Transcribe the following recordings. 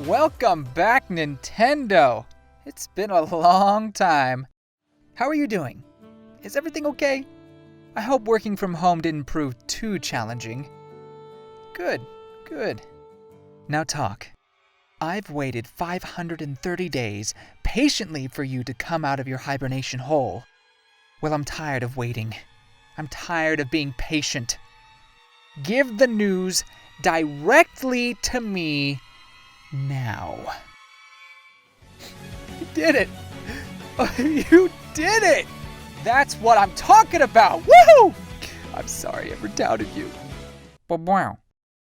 Welcome back, Nintendo! It's been a long time. How are you doing? Is everything okay? I hope working from home didn't prove too challenging. Good. Now talk. I've waited 530 days patiently for you to come out of your hibernation hole. Well, I'm tired of waiting. I'm tired of being patient. Give the news directly to me now. You did it! You did it! That's what I'm talking about! Woohoo! I'm sorry I ever doubted you. Wow.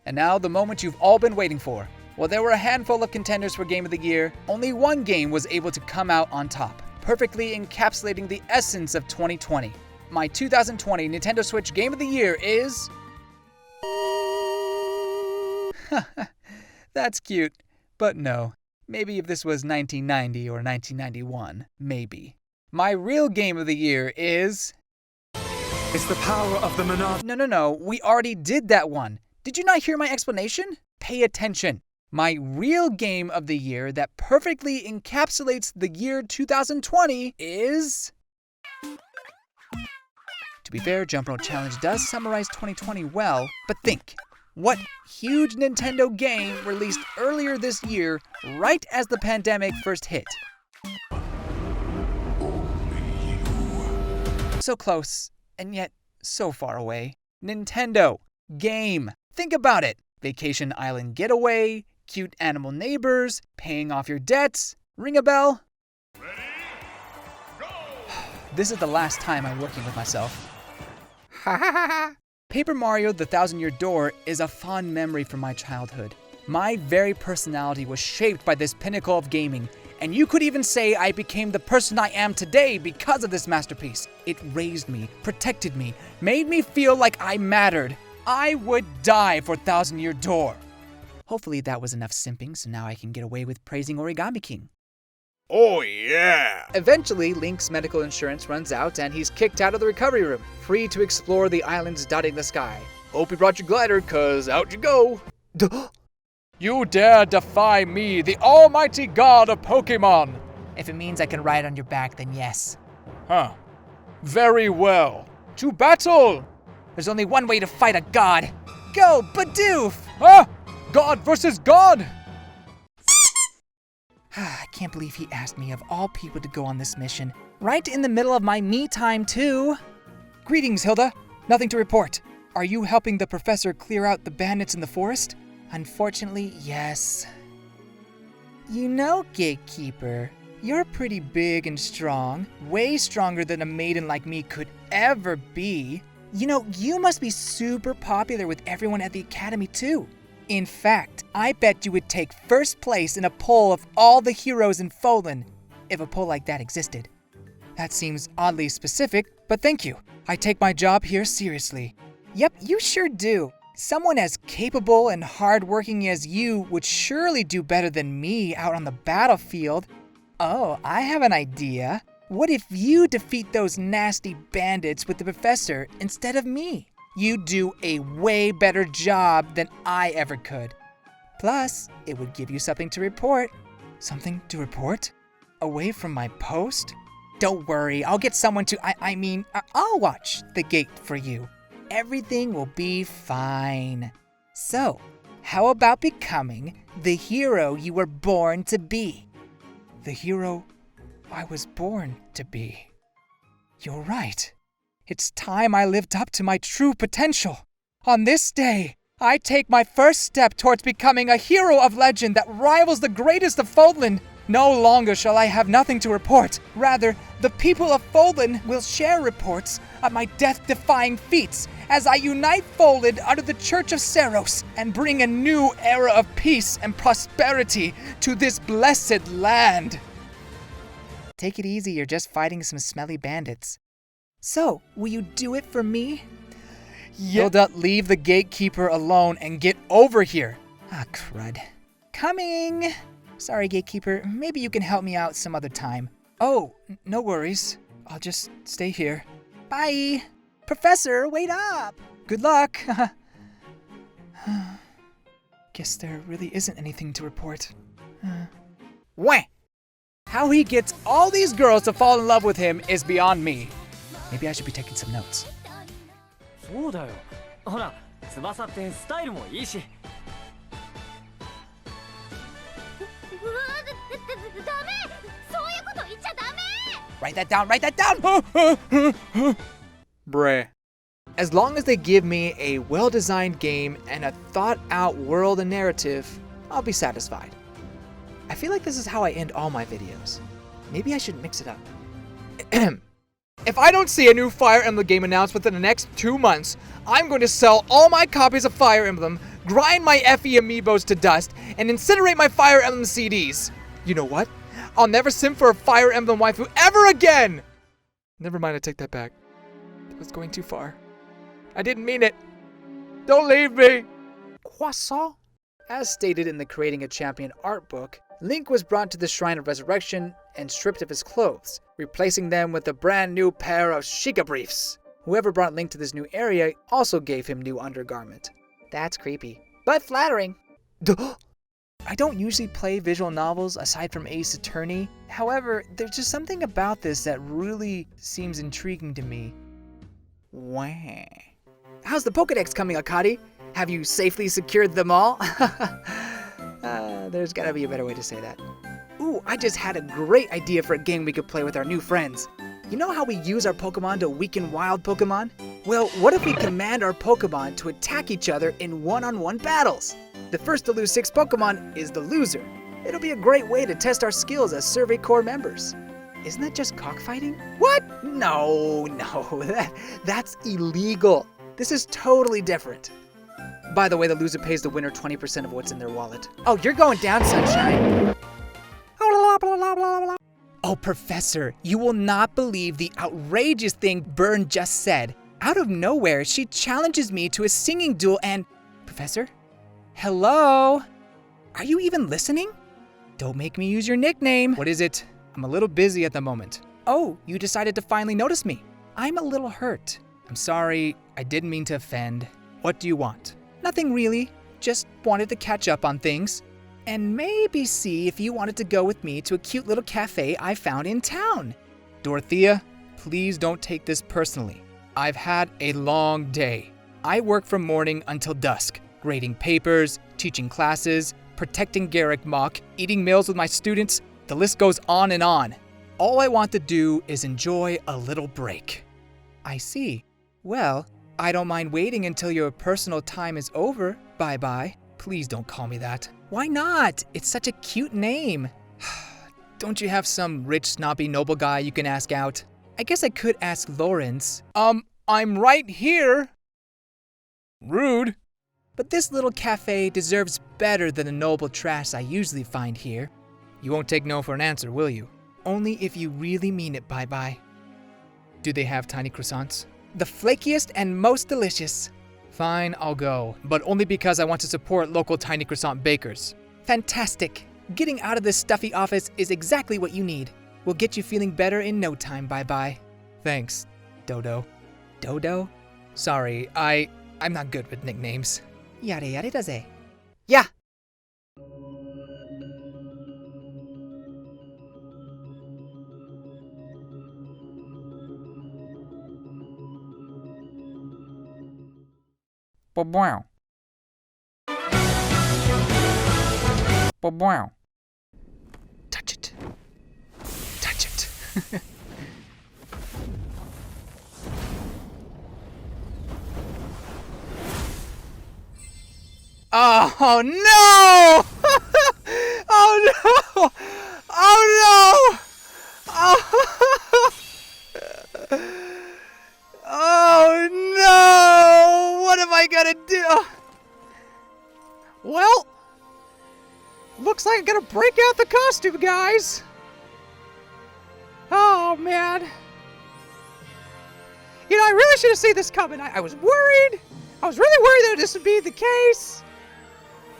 And now the moment you've all been waiting for. While there were a handful of contenders for Game of the Year, only one game was able to come out on top, perfectly encapsulating the essence of 2020. My 2020 Nintendo Switch Game of the Year is... That's cute, but no. Maybe if this was 1990 or 1991, maybe. My real Game of the Year is... It's the power of the monarch. No, we already did that one. Did you not hear my explanation? Pay attention. My real Game of the Year that perfectly encapsulates the year 2020 is... To be fair, Jump Rope Challenge does summarize 2020 well, but think. What huge Nintendo game released earlier this year, right as the pandemic first hit? So close, and yet so far away. Nintendo. Game. Think about it. Vacation Island Getaway, cute animal neighbors, paying off your debts. Ring a bell? Ready? Go! This is the last time I'm working with myself. Ha ha ha ha! Paper Mario: The Thousand-Year Door is a fond memory from my childhood. My very personality was shaped by this pinnacle of gaming, and you could even say I became the person I am today because of this masterpiece. It raised me, protected me, made me feel like I mattered. I would die for Thousand-Year Door. Hopefully that was enough simping, so now I can get away with praising Origami King. Oh yeah! Eventually, Link's medical insurance runs out and he's kicked out of the recovery room, free to explore the islands dotting the sky. Hope you brought your glider, cause out you go. You dare defy me, the almighty god of Pokémon! If it means I can ride on your back, then yes. Huh. Very well. To battle! There's only one way to fight a god. Go, Bidoof! Huh? God versus God! I can't believe he asked me of all people to go on this mission. Right in the middle of my me time, too. Greetings, Hilda. Nothing to report. Are you helping the professor clear out the bandits in the forest? Unfortunately, yes. You know, Gatekeeper, you're pretty big and strong. Way stronger than a maiden like me could ever be. You know, you must be super popular with everyone at the academy, too. In fact, I bet you would take first place in a poll of all the heroes in Folan, if a poll like that existed. That seems oddly specific, but thank you. I take my job here seriously. Yep, you sure do. Someone as capable and hardworking as you would surely do better than me out on the battlefield. Oh, I have an idea. What if you defeat those nasty bandits with the professor instead of me? You do a way better job than I ever could. Plus, it would give you something to report. Something to report? Away from my post? Don't worry, I'll get someone to, I'll watch the gate for you. Everything will be fine. So, how about becoming the hero you were born to be? The hero I was born to be. You're right. It's time I lived up to my true potential. On this day, I take my first step towards becoming a hero of legend that rivals the greatest of Folan. No longer shall I have nothing to report. Rather, the people of Folan will share reports of my death-defying feats as I unite Folan under the Church of Seros and bring a new era of peace and prosperity to this blessed land. Take it easy, you're just fighting some smelly bandits. So, will you do it for me? Hilda, leave the gatekeeper alone and get over here. Ah, crud. Coming! Sorry, gatekeeper. Maybe you can help me out some other time. Oh, no worries. I'll just stay here. Bye! Professor, wait up! Good luck! Guess there really isn't anything to report. Wah! How he gets all these girls to fall in love with him is beyond me. Maybe I should be taking some notes. そうだよ。ほら、翼ってスタイルもいいし。ダメ。そういうこと言っちゃダメ。 Write that down, write that down! Bruh. As long as they give me a well-designed game and a thought-out world and narrative, I'll be satisfied. I feel like this is how I end all my videos. Maybe I should mix it up. If I don't see a new Fire Emblem game announced within the next 2 months, I'm going to sell all my copies of Fire Emblem, grind my FE amiibos to dust, and incinerate my Fire Emblem CDs. You know what? I'll never sim for a Fire Emblem waifu ever again! Never mind, I take that back. That was going too far. I didn't mean it. Don't leave me! Croissant? As stated in the Creating a Champion art book, Link was brought to the Shrine of Resurrection and stripped of his clothes, replacing them with a brand new pair of Sheikah briefs. Whoever brought Link to this new area also gave him new undergarment. That's creepy, but flattering. I don't usually play visual novels aside from Ace Attorney. However, there's just something about this that really seems intriguing to me. Wah. How's the Pokédex coming, Akari? Have you safely secured them all? There's gotta be a better way to say that. Ooh, I just had a great idea for a game we could play with our new friends. You know how we use our Pokemon to weaken wild Pokemon? Well, what if we command our Pokemon to attack each other in one-on-one battles? The first to lose 6 Pokemon is the loser. It'll be a great way to test our skills as Survey Corps members. Isn't that just cockfighting? What? No, that's illegal. This is totally different. By the way, the loser pays the winner 20% of what's in their wallet. Oh, you're going down, Sunshine. Oh, Professor, you will not believe the outrageous thing Byrne just said. Out of nowhere, she challenges me to a singing duel and... Professor? Hello? Are you even listening? Don't make me use your nickname. What is it? I'm a little busy at the moment. Oh, you decided to finally notice me. I'm a little hurt. I'm sorry, I didn't mean to offend. What do you want? Nothing really. Just wanted to catch up on things. And maybe see if you wanted to go with me to a cute little cafe I found in town. Dorothea, please don't take this personally. I've had a long day. I work from morning until dusk, grading papers, teaching classes, protecting Garrick Mock, eating meals with my students. The list goes on and on. All I want to do is enjoy a little break. I see. Well, I don't mind waiting until your personal time is over. Bye-bye. Please don't call me that. Why not? It's such a cute name. Don't you have some rich, snobby, noble guy you can ask out? I guess I could ask Lawrence. I'm right here. Rude. But this little cafe deserves better than the noble trash I usually find here. You won't take no for an answer, will you? Only if you really mean it, Bye-Bye. Do they have tiny croissants? The flakiest and most delicious. Fine, I'll go, but only because I want to support local tiny croissant bakers. Fantastic. Getting out of this stuffy office is exactly what you need. We'll get you feeling better in no time, Bye-Bye. Thanks, Dodo. Dodo? Sorry, I'm not good with nicknames. Yare yare da ze. Yeah. Ba-bow. Ba-bow. Touch it. Touch it. Oh no! Oh no! Oh no! Oh no! What am I gonna do? Well, looks like I'm gonna break out the costume, guys. Oh man. You know, I really should have seen this coming. I was worried. I was really worried that this would be the case.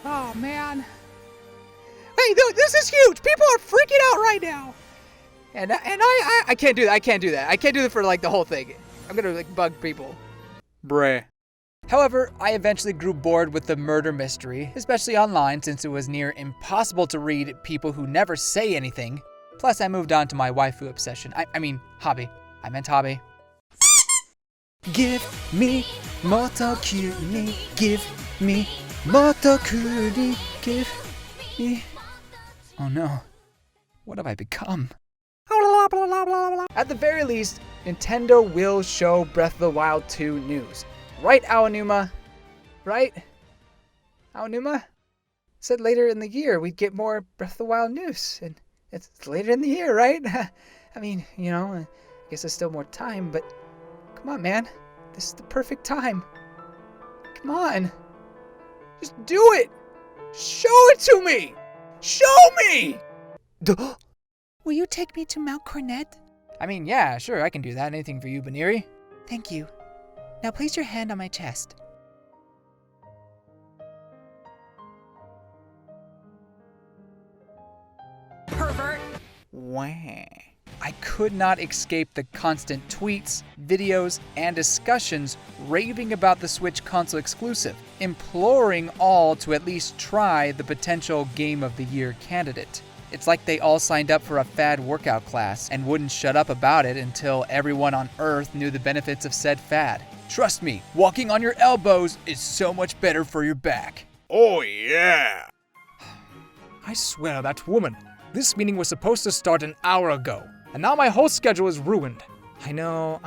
Oh man. Hey, this is huge. People are freaking out right now. And I can't do that. I can't do that. I can't do that for like the whole thing. I'm gonna like bug people. Bruh. However, I eventually grew bored with the murder mystery, especially online since it was near impossible to read people who never say anything. Plus, I moved on to my waifu obsession. I mean, hobby. I meant hobby. Give me Motokuni, give me Motokuni, give me... Oh no, what have I become? At the very least, Nintendo will show Breath of the Wild 2 news. Right, Aonuma? Right? Aonuma? Said later in the year we'd get more Breath of the Wild news. And it's later in the year, right? I mean, you know, I guess there's still more time, but come on, man. This is the perfect time. Come on. Just do it! Show it to me! Show me! Duh. Will you take me to Mount Cornet? I mean, yeah, sure, I can do that. Anything for you, Baniri. Thank you. Now place your hand on my chest. Pervert! Wah. I could not escape the constant tweets, videos, and discussions raving about the Switch console exclusive, imploring all to at least try the potential Game of the Year candidate. It's like they all signed up for a fad workout class and wouldn't shut up about it until everyone on Earth knew the benefits of said fad. Trust me, walking on your elbows is so much better for your back. Oh yeah! I swear that woman. This meeting was supposed to start an hour ago, and now my whole schedule is ruined. I know.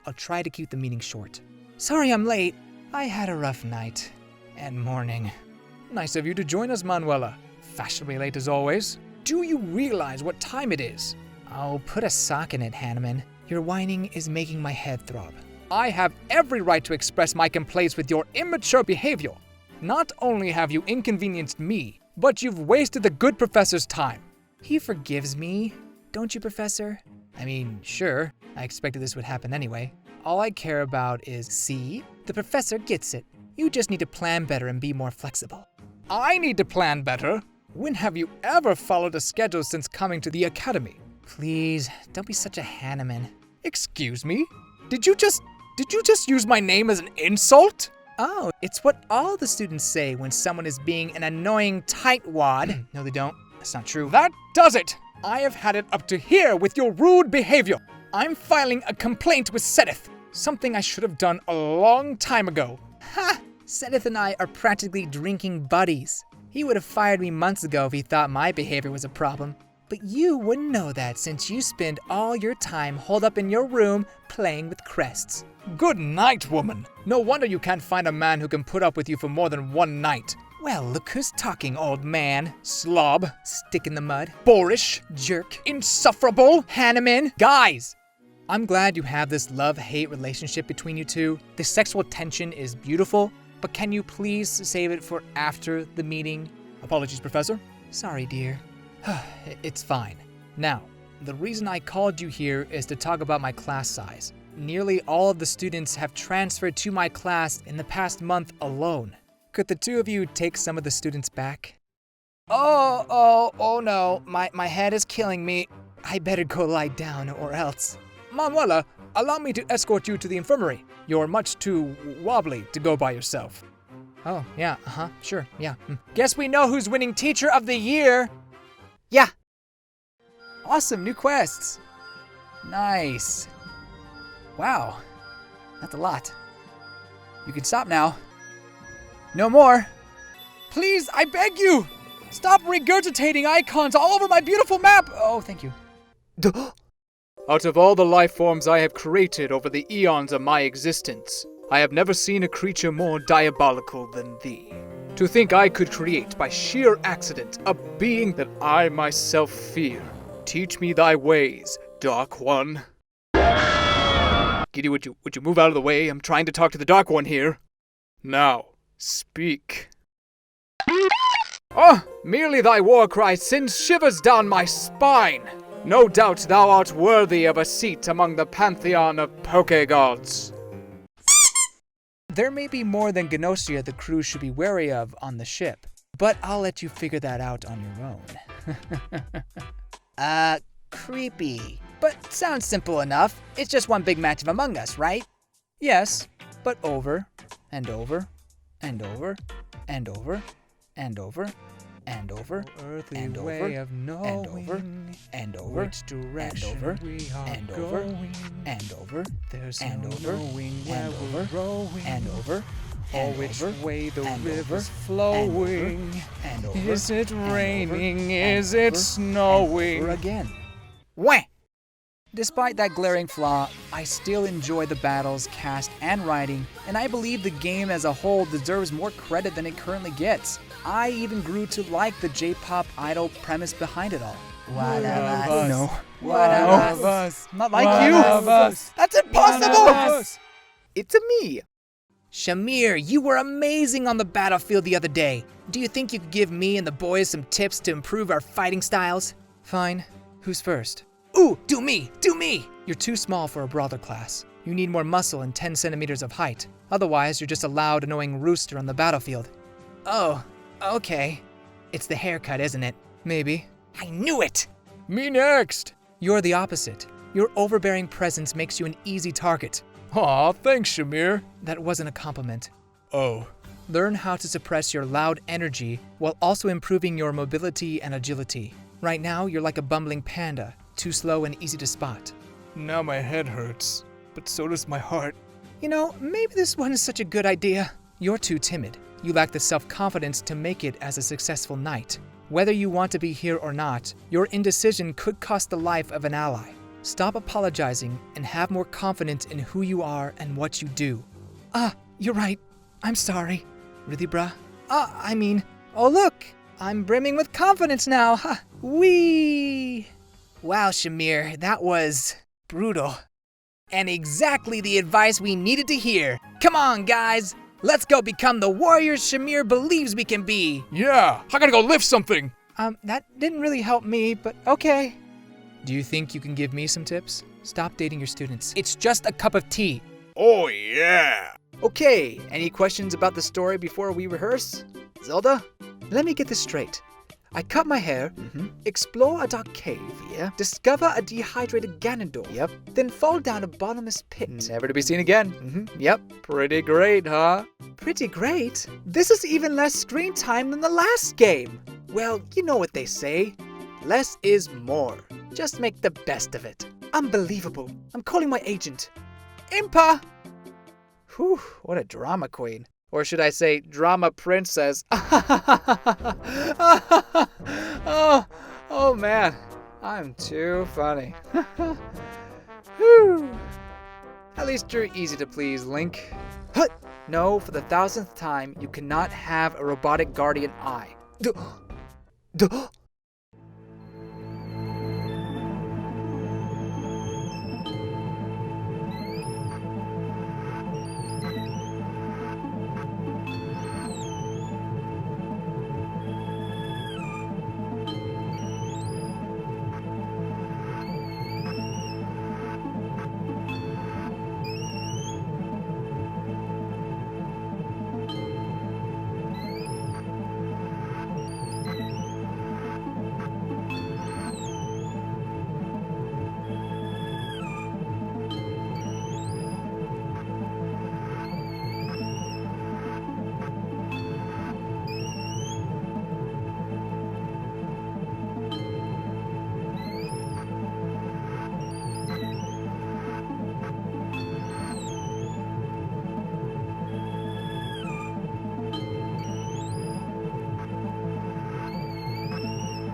I'll try to keep the meeting short. Sorry I'm late. I had a rough night and morning. Nice of you to join us, Manuela. Fashionably late as always. Do you realize what time it is? Oh, put a sock in it, Hanneman. Your whining is making my head throb. I have every right to express my complaints with your immature behavior. Not only have you inconvenienced me, but you've wasted the good professor's time. He forgives me, don't you, Professor? I mean, sure, I expected this would happen anyway. All I care about is, see, the professor gets it. You just need to plan better and be more flexible. I need to plan better? When have you ever followed a schedule since coming to the academy? Please, don't be such a Hanneman. Excuse me? Did you just use my name as an insult? Oh, it's what all the students say when someone is being an annoying tightwad. No, they don't. That's not true. That does it! I have had it up to here with your rude behavior. I'm filing a complaint with Sedith. Something I should have done a long time ago. Ha! Sedith and I are practically drinking buddies. He would have fired me months ago if he thought my behavior was a problem. But you wouldn't know that since you spend all your time holed up in your room playing with crests. Good night, woman. No wonder you can't find a man who can put up with you for more than one night. Well, look who's talking, old man. Slob, stick in the mud, boorish, jerk, insufferable, Hanneman. Guys! I'm glad you have this love-hate relationship between you two. The sexual tension is beautiful, but can you please save it for after the meeting? Apologies, Professor. Sorry, dear. It's fine. Now, the reason I called you here is to talk about my class size. Nearly all of the students have transferred to my class in the past month alone. Could the two of you take some of the students back? Oh no, my head is killing me. I better go lie down or else. Manuela, allow me to escort you to the infirmary. You're much too wobbly to go by yourself. Oh, yeah, sure, yeah. Guess we know who's winning Teacher of the Year. Yeah. Awesome, new quests. Nice. Wow, that's a lot. You can stop now. No more. Please, I beg you. Stop regurgitating icons all over my beautiful map. Oh, thank you. Duh. Out of all the life forms I have created over the eons of my existence, I have never seen a creature more diabolical than thee. To think I could create by sheer accident a being that I myself fear. Teach me thy ways, Dark One. Giddy, would you move out of the way? I'm trying to talk to the Dark One here. Now, speak. Oh, merely thy war cry sends shivers down my spine. No doubt thou art worthy of a seat among the pantheon of Poké-Gods. There may be more than Gnosia the crew should be wary of on the ship, but I'll let you figure that out on your own. Creepy. But sounds simple enough. It's just one big match of Among Us, right? Yes, but over and over, and over, and over, and over, and over, Earthly and over, way of and knowing over, and over, which direction and over, we are and over, going. and over, There's and no over, knowing where and we're over, rowing, and over, or and which over, way the and river's over, flowing. and over, Is it and over, raining? and Is it over, snowing? and over again. Wah! Despite that glaring flaw, I still enjoy the battles, cast, and writing, and I believe the game as a whole deserves more credit than it currently gets. I even grew to like the J-pop idol premise behind it all. One of us. No. One of us. Not like One you. of us. That's One impossible. of us. It's a me. Shamir, you were amazing on the battlefield the other day. Do you think you could give me and the boys some tips to improve our fighting styles? Fine. Who's first? Ooh, do me! Do me! You're too small for a brawler class. You need more muscle and 10 centimeters of height. Otherwise, you're just a loud, annoying rooster on the battlefield. Oh, okay. It's the haircut, isn't it? Maybe. I knew it! Me next. You're the opposite. Your overbearing presence makes you an easy target. Aw, thanks, Shamir. That wasn't a compliment. Oh. Learn how to suppress your loud energy while also improving your mobility and agility. Right now, you're like a bumbling panda, too slow and easy to spot. Now my head hurts, but so does my heart. You know, maybe this wasn't such a good idea. You're too timid. You lack the self-confidence to make it as a successful knight. Whether you want to be here or not, your indecision could cost the life of an ally. Stop apologizing and have more confidence in who you are and what you do. You're right. I'm sorry. Really, bruh? Oh look! I'm brimming with confidence now. Ha! Whee! Wow, Shamir, that was brutal. And exactly the advice we needed to hear. Come on, guys! Let's go become the warriors Shamir believes we can be. Yeah, I gotta go lift something. That didn't really help me, but okay. Do you think you can give me some tips? Stop dating your students. It's just a cup of tea. Oh yeah! Okay, any questions about the story before we rehearse? Zelda? Let me get this straight. I cut my hair, explore a dark cave, discover a dehydrated Ganondorf, then fall down a bottomless pit. Never to be seen again. Yep. Pretty great, huh? Pretty great? This is even less screen time than the last game. Well, you know what they say. Less is more. Just make the best of it. Unbelievable. I'm calling my agent. Impa! Whew, what a drama queen. Or should I say, drama princess. oh man, I'm too funny. Whew. At least you're easy to please, Link. No, for the 1000th time, you cannot have a robotic guardian eye.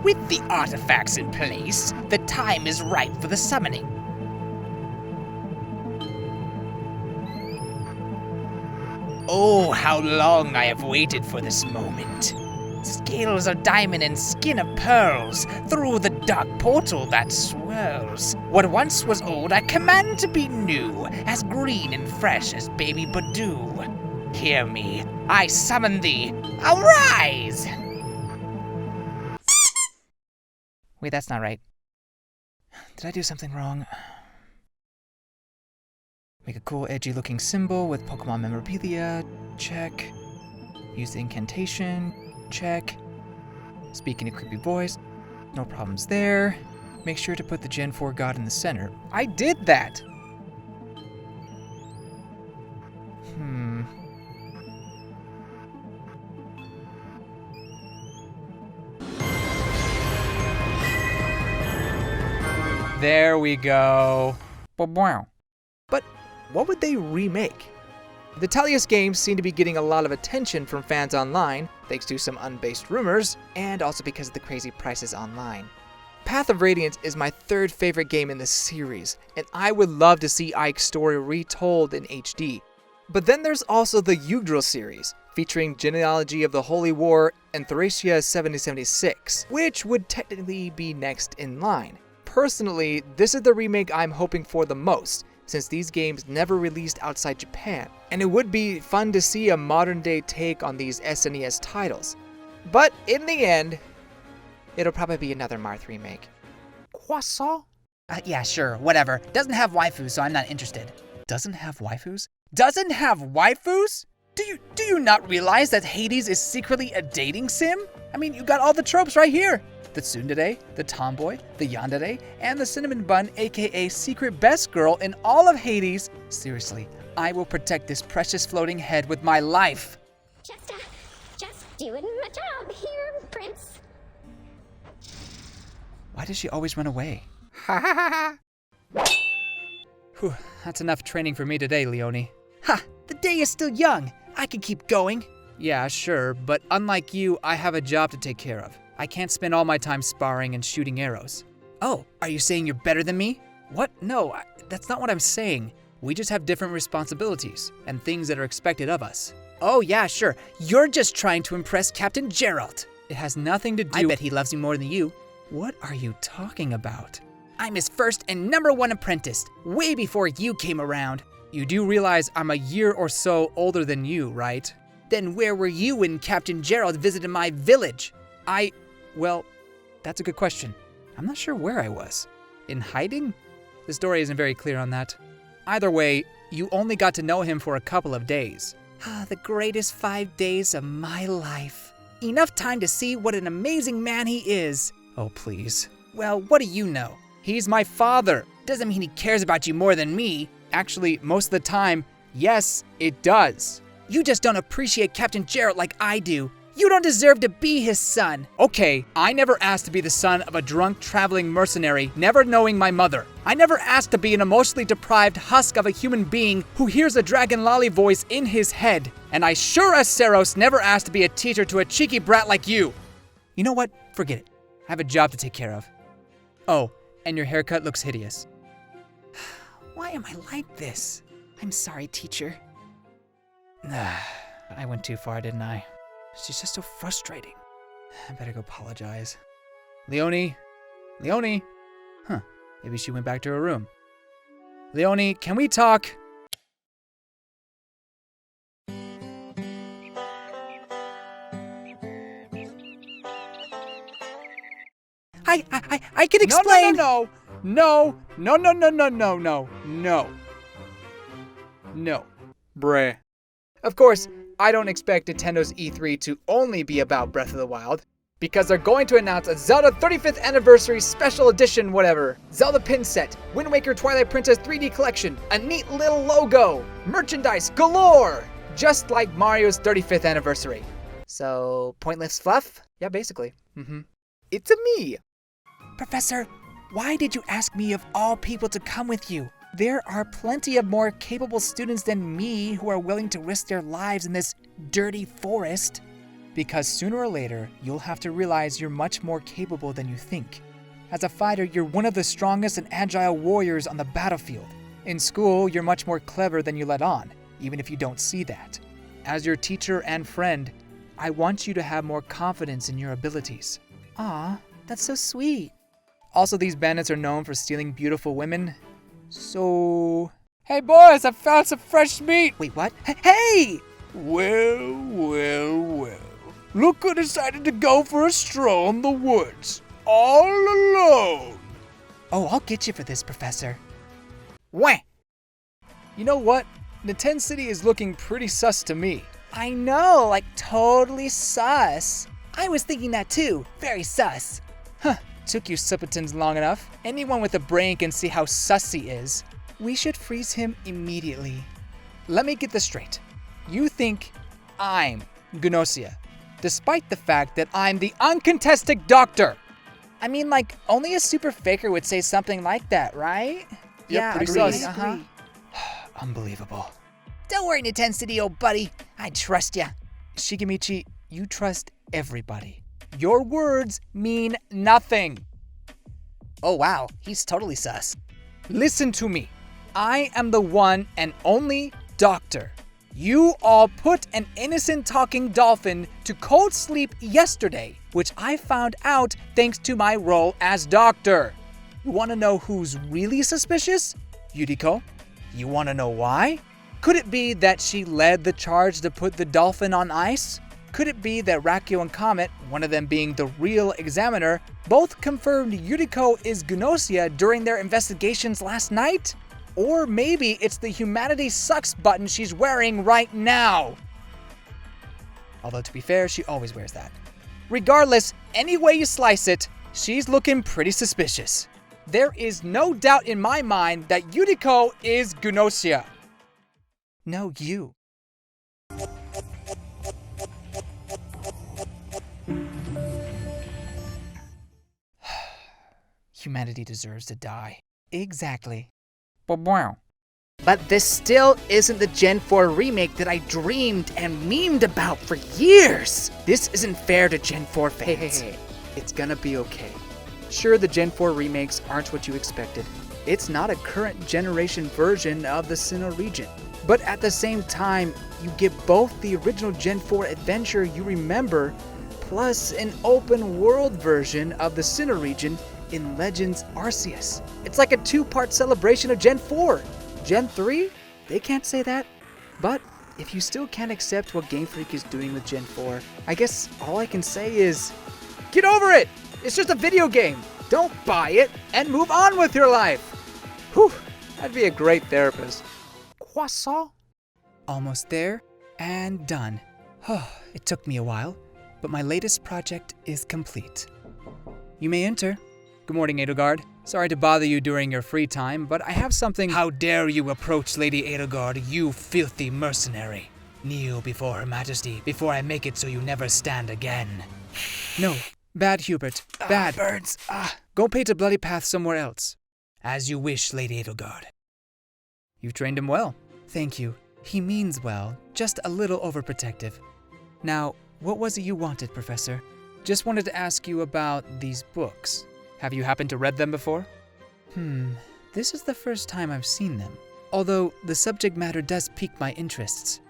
With the artifacts in place, the time is ripe for the summoning. Oh, how long I have waited for this moment. Scales of diamond and skin of pearls, through the dark portal that swirls. What once was old I command to be new, as green and fresh as baby Badoo. Hear me, I summon thee, arise! Wait, that's not right. Did I do something wrong? Make a cool, edgy-looking symbol with Pokémon memorabilia. Check. Use the incantation. Check. Speak in a creepy voice. No problems there. Make sure to put the Gen 4 god in the center. I did that! There we go. Wow. But what would they remake? The Talius games seem to be getting a lot of attention from fans online, thanks to some unbased rumors, and also because of the crazy prices online. Path of Radiance is my third favorite game in the series, and I would love to see Ike's story retold in HD. But then there's also the Yggdrasil series, featuring Genealogy of the Holy War and Thracia 7076, which would technically be next in line. Personally, this is the remake I'm hoping for the most, since these games never released outside Japan, and it would be fun to see a modern day take on these SNES titles. But in the end, it'll probably be another Marth remake. Croissant? Yeah, sure, whatever. Doesn't have waifus, so I'm not interested. Doesn't have waifus? Doesn't have waifus? Do you not realize that Hades is secretly a dating sim? I mean, you got all the tropes right here. The tsundere, the tomboy, the yandere, and the cinnamon bun, aka secret best girl in all of Hades. Seriously, I will protect this precious floating head with my life. Just doing my job here, Prince. Why does she always run away? Ha ha ha ha! Whew, that's enough training for me today, Leonie. Ha! The day is still young. I can keep going. Yeah, sure, but unlike you, I have a job to take care of. I can't spend all my time sparring and shooting arrows. Oh, are you saying you're better than me? What? No, that's not what I'm saying. We just have different responsibilities and things that are expected of us. Oh yeah, sure. You're just trying to impress Captain Gerald. It has nothing to do— I bet he loves me more than you. What are you talking about? I'm his first and #1 apprentice, way before you came around. You do realize I'm a year or so older than you, right? Then where were you when Captain Gerald visited my village? Well, that's a good question. I'm not sure where I was. In hiding? The story isn't very clear on that. Either way, you only got to know him for a couple of days. The greatest 5 days of my life. Enough time to see what an amazing man he is. Oh, please. Well, what do you know? He's my father. Doesn't mean he cares about you more than me. Actually, most of the time, yes, it does. You just don't appreciate Captain Gerald like I do. You don't deserve to be his son. Okay, I never asked to be the son of a drunk traveling mercenary, never knowing my mother. I never asked to be an emotionally deprived husk of a human being who hears a Dragon Lolly voice in his head. And I sure as Saros never asked to be a teacher to a cheeky brat like you. You know what? Forget it. I have a job to take care of. Oh, and your haircut looks hideous. Why am I like this? I'm sorry, teacher. I went too far, didn't I? She's just so frustrating. I better go apologize. Leonie? Leonie? Huh, maybe she went back to her room. Leonie, can we talk? I can explain. No. Bruh. Of course, I don't expect Nintendo's E3 to only be about Breath of the Wild, because they're going to announce a Zelda 35th Anniversary Special Edition whatever, Zelda pin set, Wind Waker Twilight Princess 3D Collection, a neat little logo, merchandise galore, just like Mario's 35th Anniversary. So, pointless fluff? Yeah, basically. It's a me. Professor, why did you ask me of all people to come with you? There are plenty of more capable students than me who are willing to risk their lives in this dirty forest. Because sooner or later, you'll have to realize you're much more capable than you think. As a fighter, you're one of the strongest and agile warriors on the battlefield. In school, you're much more clever than you let on, even if you don't see that. As your teacher and friend, I want you to have more confidence in your abilities. Aw, that's so sweet. Also, these bandits are known for stealing beautiful women. So... Hey boys, I found some fresh meat! Wait, what? Hey! Well. Look who decided to go for a stroll in the woods. All alone. Oh, I'll get you for this, Professor. Wah! You know what? NintenCity is looking pretty sus to me. I know, like totally sus. I was thinking that too. Very sus. Huh. Took you simpletons long enough. Anyone with a brain can see how sus he is. We should freeze him immediately. Let me get this straight. You think I'm Gnosia, despite the fact that I'm the uncontested doctor. I mean, like, only a super faker would say something like that, right? Yeah, pretty agreed. sus. Unbelievable. Don't worry, NintenCity, old buddy. I trust ya. Shigemichi, you trust everybody. Your words mean nothing. Oh wow, he's totally sus. Listen to me. I am the one and only doctor. You all put an innocent talking dolphin to cold sleep yesterday, which I found out thanks to my role as doctor. You want to know who's really suspicious? Yuriko. You want to know why? Could it be that she led the charge to put the dolphin on ice? Could it be that Rakio and Comet, one of them being the real examiner, both confirmed Yuriko is Gnosia during their investigations last night? Or maybe it's the Humanity Sucks button she's wearing right now. Although to be fair, she always wears that. Regardless, any way you slice it, she's looking pretty suspicious. There is no doubt in my mind that Yuriko is Gnosia. No, you. Humanity deserves to die. Exactly. But this still isn't the Gen 4 remake that I dreamed and memed about for years. This isn't fair to Gen 4 fans. Hey. It's gonna be okay. Sure, the Gen 4 remakes aren't what you expected. It's not a current generation version of the Sinnoh region. But at the same time, you get both the original Gen 4 adventure you remember, plus an open world version of the Sinnoh region in Legends Arceus. It's like a two-part celebration of Gen 4. Gen 3? They can't say that. But if you still can't accept what Game Freak is doing with Gen 4, I guess all I can say is, get over it! It's just a video game. Don't buy it and move on with your life. Whew, I'd be a great therapist. Croissant? Almost there and done. It took me a while, but my latest project is complete. You may enter. Good morning, Edelgard. Sorry to bother you during your free time, but I have something— How dare you approach Lady Edelgard, you filthy mercenary. Kneel before Her Majesty before I make it so you never stand again. No, bad Hubert, bad. Birds. Go paint a bloody path somewhere else. As you wish, Lady Edelgard. You've trained him well. Thank you. He means well, just a little overprotective. Now, what was it you wanted, Professor? Just wanted to ask you about these books. Have you happened to read them before? This is the first time I've seen them. Although the subject matter does pique my interests.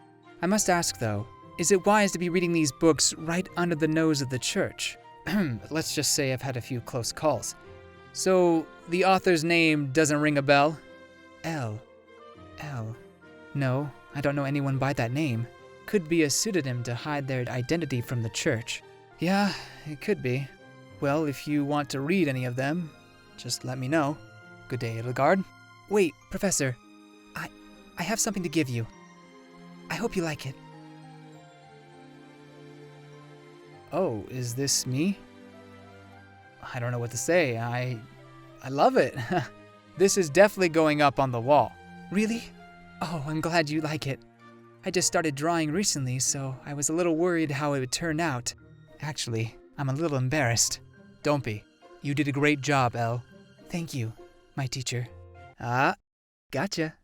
I must ask though, is it wise to be reading these books right under the nose of the church? Let's just say I've had a few close calls. So, the author's name doesn't ring a bell? L. No, I don't know anyone by that name. Could be a pseudonym to hide their identity from the church. Yeah, it could be. Well, if you want to read any of them, just let me know. Good day, Edelgard. Wait, Professor. I have something to give you. I hope you like it. Oh, is this me? I don't know what to say. I love it. This is definitely going up on the wall. Really? Oh, I'm glad you like it. I just started drawing recently, so I was a little worried how it would turn out. Actually, I'm a little embarrassed. Don't be. You did a great job, Elle. Thank you, my teacher. Gotcha.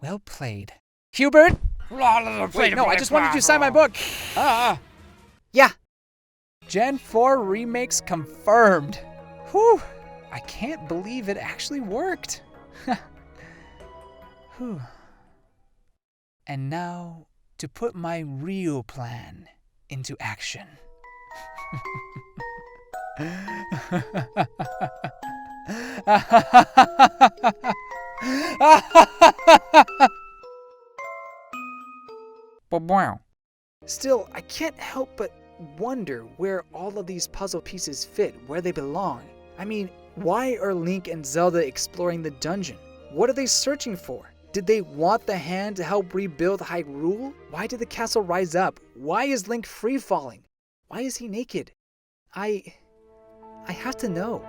Well played. Hubert? Wait, no, I just wanted you to sign my book. Yeah. Gen 4 remakes confirmed. Whew. I can't believe it actually worked. Whew. And now, to put my real plan into action. Still, I can't help but wonder where all of these puzzle pieces fit, where they belong. I mean, why are Link and Zelda exploring the dungeon? What are they searching for? Did they want the hand to help rebuild Hyrule? Why did the castle rise up? Why is Link free-falling? Why is he naked? I have to know.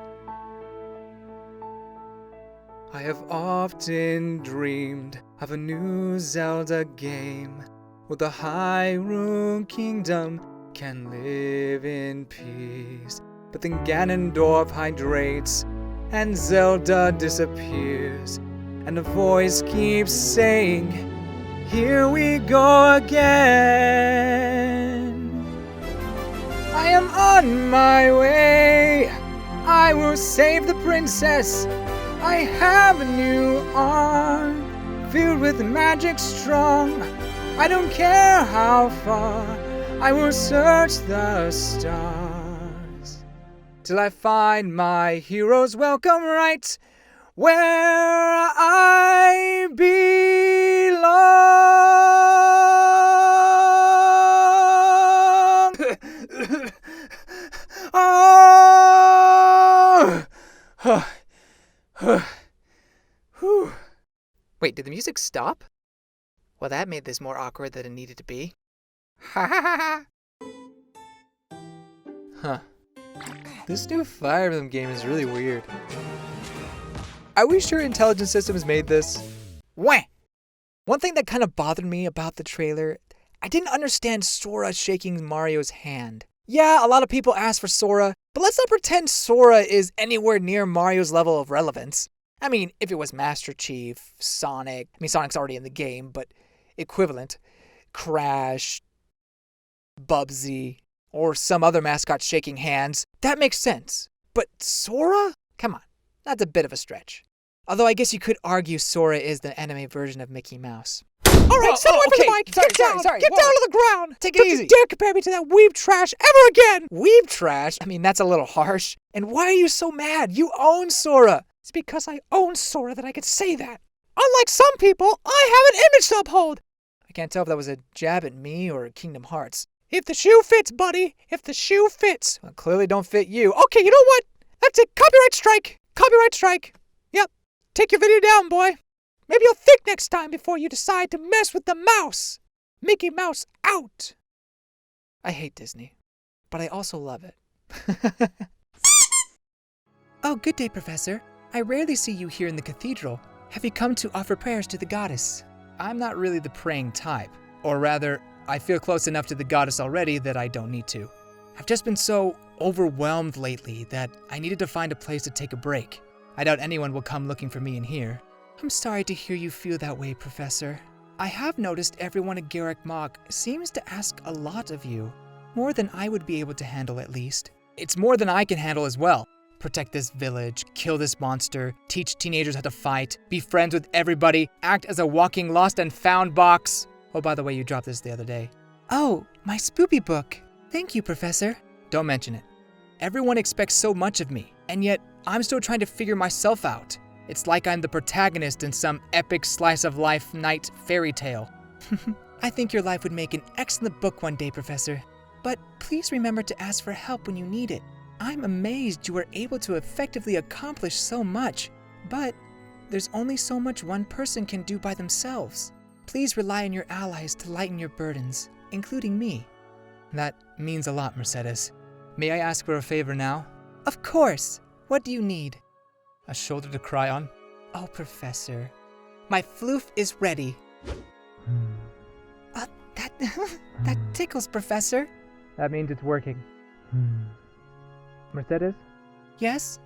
I have often dreamed of a new Zelda game where the Hyrule Kingdom can live in peace. But then Ganondorf hydrates, and Zelda disappears, and a voice keeps saying, "Here we go again." I am on my way. I will save the princess. I have a new arm, filled with magic strong. I don't care how far, I will search the stars, till I find my hero's welcome right where I belong. Oh! Wait, did the music stop? Well, that made this more awkward than it needed to be. Ha ha ha ha! Huh. This new Fire Emblem game is really weird. Are we sure Intelligent Systems made this? Wah! One thing that kind of bothered me about the trailer, I didn't understand Sora shaking Mario's hand. Yeah, a lot of people ask for Sora, but let's not pretend Sora is anywhere near Mario's level of relevance. I mean, if it was Master Chief, Sonic, Sonic's already in the game, but equivalent, Crash, Bubsy, or some other mascot shaking hands, that makes sense. But Sora? Come on, that's a bit of a stretch. Although I guess you could argue Sora is the anime version of Mickey Mouse. Alright, step away from the mic! Get down! Get down to the ground! Take it easy! Don't you dare compare me to that weeb trash ever again! Weeb trash? I mean, that's a little harsh. And why are you so mad? You own Sora! It's because I own Sora that I could say that. Unlike some people, I have an image to uphold! I can't tell if that was a jab at me or Kingdom Hearts. If the shoe fits, buddy. If the shoe fits. Well, clearly don't fit you. Okay, you know what? That's it. Copyright strike. Copyright strike. Yep. Take your video down, boy. Maybe you'll think next time before you decide to mess with the mouse. Mickey Mouse out. I hate Disney, but I also love it. Oh, good day, Professor. I rarely see you here in the cathedral. Have you come to offer prayers to the goddess? I'm not really the praying type. Or rather, I feel close enough to the goddess already that I don't need to. I've just been so overwhelmed lately that I needed to find a place to take a break. I doubt anyone will come looking for me in here. I'm sorry to hear you feel that way, Professor. I have noticed everyone at Garrick Mach seems to ask a lot of you. More than I would be able to handle, at least. It's more than I can handle as well. Protect this village, kill this monster, teach teenagers how to fight, be friends with everybody, act as a walking lost and found box. Oh, by the way, you dropped this the other day. Oh, my spoopy book. Thank you, Professor. Don't mention it. Everyone expects so much of me, and yet I'm still trying to figure myself out. It's like I'm the protagonist in some epic slice-of-life night fairy tale. I think your life would make an excellent book one day, Professor. But please remember to ask for help when you need it. I'm amazed you were able to effectively accomplish so much, but there's only so much one person can do by themselves. Please rely on your allies to lighten your burdens, including me. That means a lot, Mercedes. May I ask for a favor now? Of course. What do you need? A shoulder to cry on? Oh, Professor. My floof is ready. That tickles, Professor. That means it's working. Mercedes? Yes?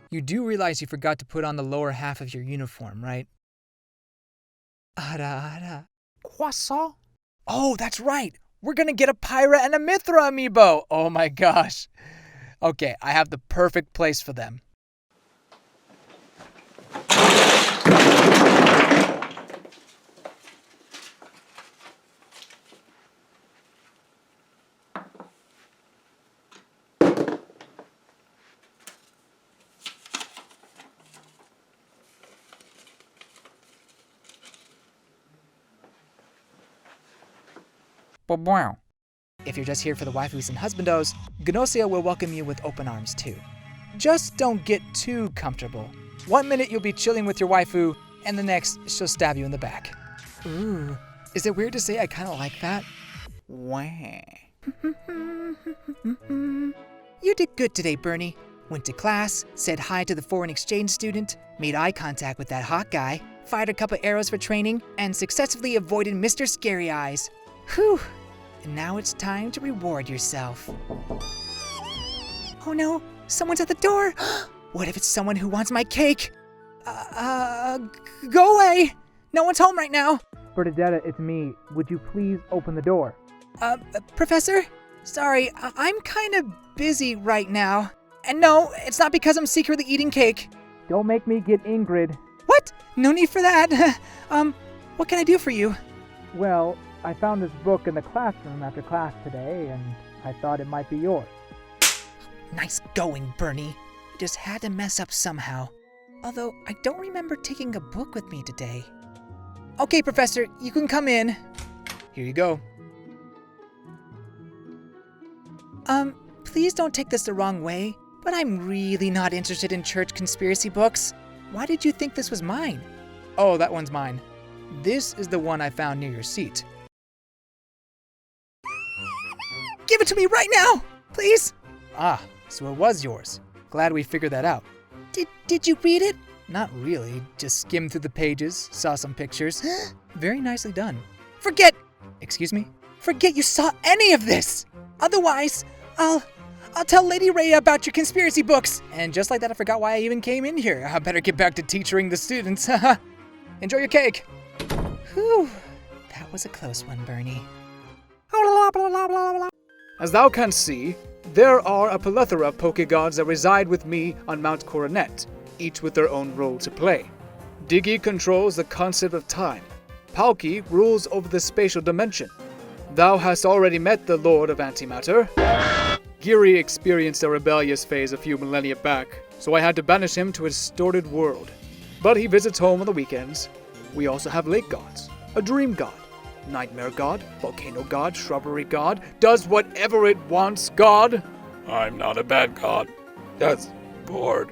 You do realize you forgot to put on the lower half of your uniform, right? Ara. Croissant? Oh, that's right! We're gonna get a Pyra and a Mithra amiibo! Oh my gosh. Okay, I have the perfect place for them. If you're just here for the waifus and husbandos, Gnosia will welcome you with open arms too. Just don't get too comfortable. 1 minute you'll be chilling with your waifu, and the next she'll stab you in the back. Ooh, is it weird to say I kinda like that? Wah. You did good today, Bernie. Went to class, said hi to the foreign exchange student, made eye contact with that hot guy, fired a couple arrows for training, and successfully avoided Mr. Scary Eyes. Whew. And now it's time to reward yourself. Oh no, someone's at the door. What if it's someone who wants my cake? Go away. No one's home right now. Bernadetta, it's me. Would you please open the door? Professor? Sorry, I'm kind of busy right now. And no, it's not because I'm secretly eating cake. Don't make me get Ingrid. What? No need for that. What can I do for you? Well, I found this book in the classroom after class today, and I thought it might be yours. Nice going, Bernie. You just had to mess up somehow. Although, I don't remember taking a book with me today. Okay, Professor, you can come in. Here you go. Please don't take this the wrong way, but I'm really not interested in church conspiracy books. Why did you think this was mine? Oh, that one's mine. This is the one I found near your seat. Give it to me right now, please. Ah, so it was yours. Glad we figured that out. Did you read it? Not really. Just skimmed through the pages, saw some pictures. Very nicely done. Forget Excuse me? you saw any of this. Otherwise, I'll tell Lady Rhea about your conspiracy books. And just like that, I forgot why I even came in here. I better get back to teaching the students. Enjoy your cake. Whew, that was a close one, Bernie. As thou canst see, there are a plethora of Pokegods that reside with me on Mount Coronet, each with their own role to play. Diggy controls the concept of time. Palki rules over the spatial dimension. Thou hast already met the Lord of Antimatter. Giri experienced a rebellious phase a few millennia back, so I had to banish him to his distorted world. But he visits home on the weekends. We also have lake gods, a dream god, nightmare god, volcano god, shrubbery god, does whatever it wants god. I'm not a bad god. Just bored.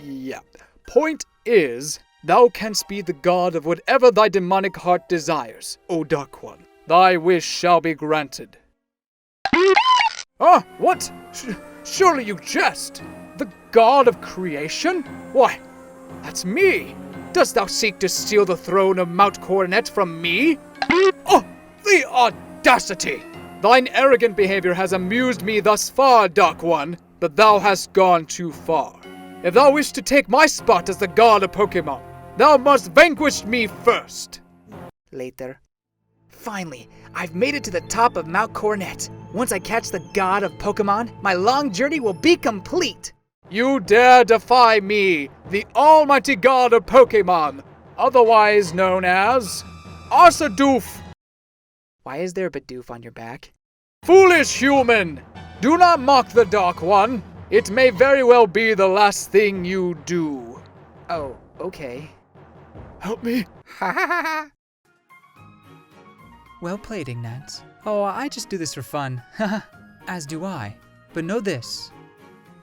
Yeah. Point is, thou canst be the god of whatever thy demonic heart desires, O Dark One. Thy wish shall be granted. Ah, what? Surely you jest! The god of creation? Why, that's me! Dost thou seek to steal the throne of Mount Coronet from me? Oh, the audacity! Thine arrogant behavior has amused me thus far, Dark One, but thou hast gone too far. If thou wish to take my spot as the god of Pokémon, thou must vanquish me first. Later. Finally, I've made it to the top of Mount Coronet. Once I catch the god of Pokémon, my long journey will be complete. You dare defy me, the almighty god of Pokémon, otherwise known as Arsadoof. Why is there a Bidoof on your back? Foolish human! Do not mock the Dark One. It may very well be the last thing you do. Oh, okay. Help me. Ha ha ha ha! Well played, Ignatz. Oh, I just do this for fun. As do I. But know this.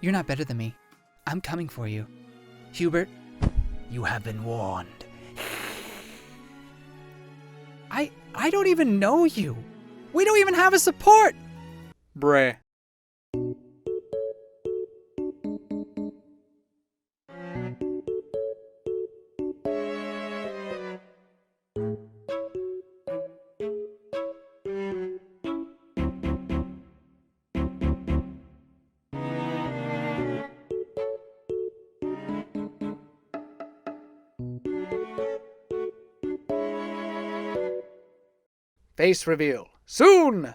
You're not better than me. I'm coming for you. Hubert, you have been warned. I don't even know you. We don't even have a support. Bray. Face reveal. Soon!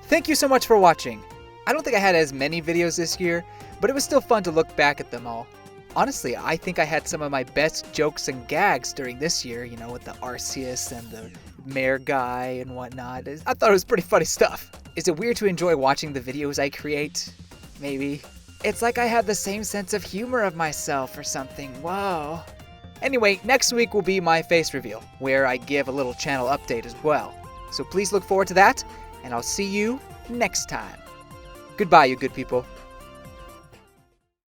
Thank you so much for watching. I don't think I had as many videos this year, but it was still fun to look back at them all. Honestly, I think I had some of my best jokes and gags during this year, you know, with the Arceus and the mayor guy and whatnot. I thought it was pretty funny stuff. Is it weird to enjoy watching the videos I create? Maybe. It's like I have the same sense of humor of myself or something. Whoa. Anyway, next week will be my face reveal, where I give a little channel update as well. So please look forward to that, and I'll see you next time. Goodbye, you good people.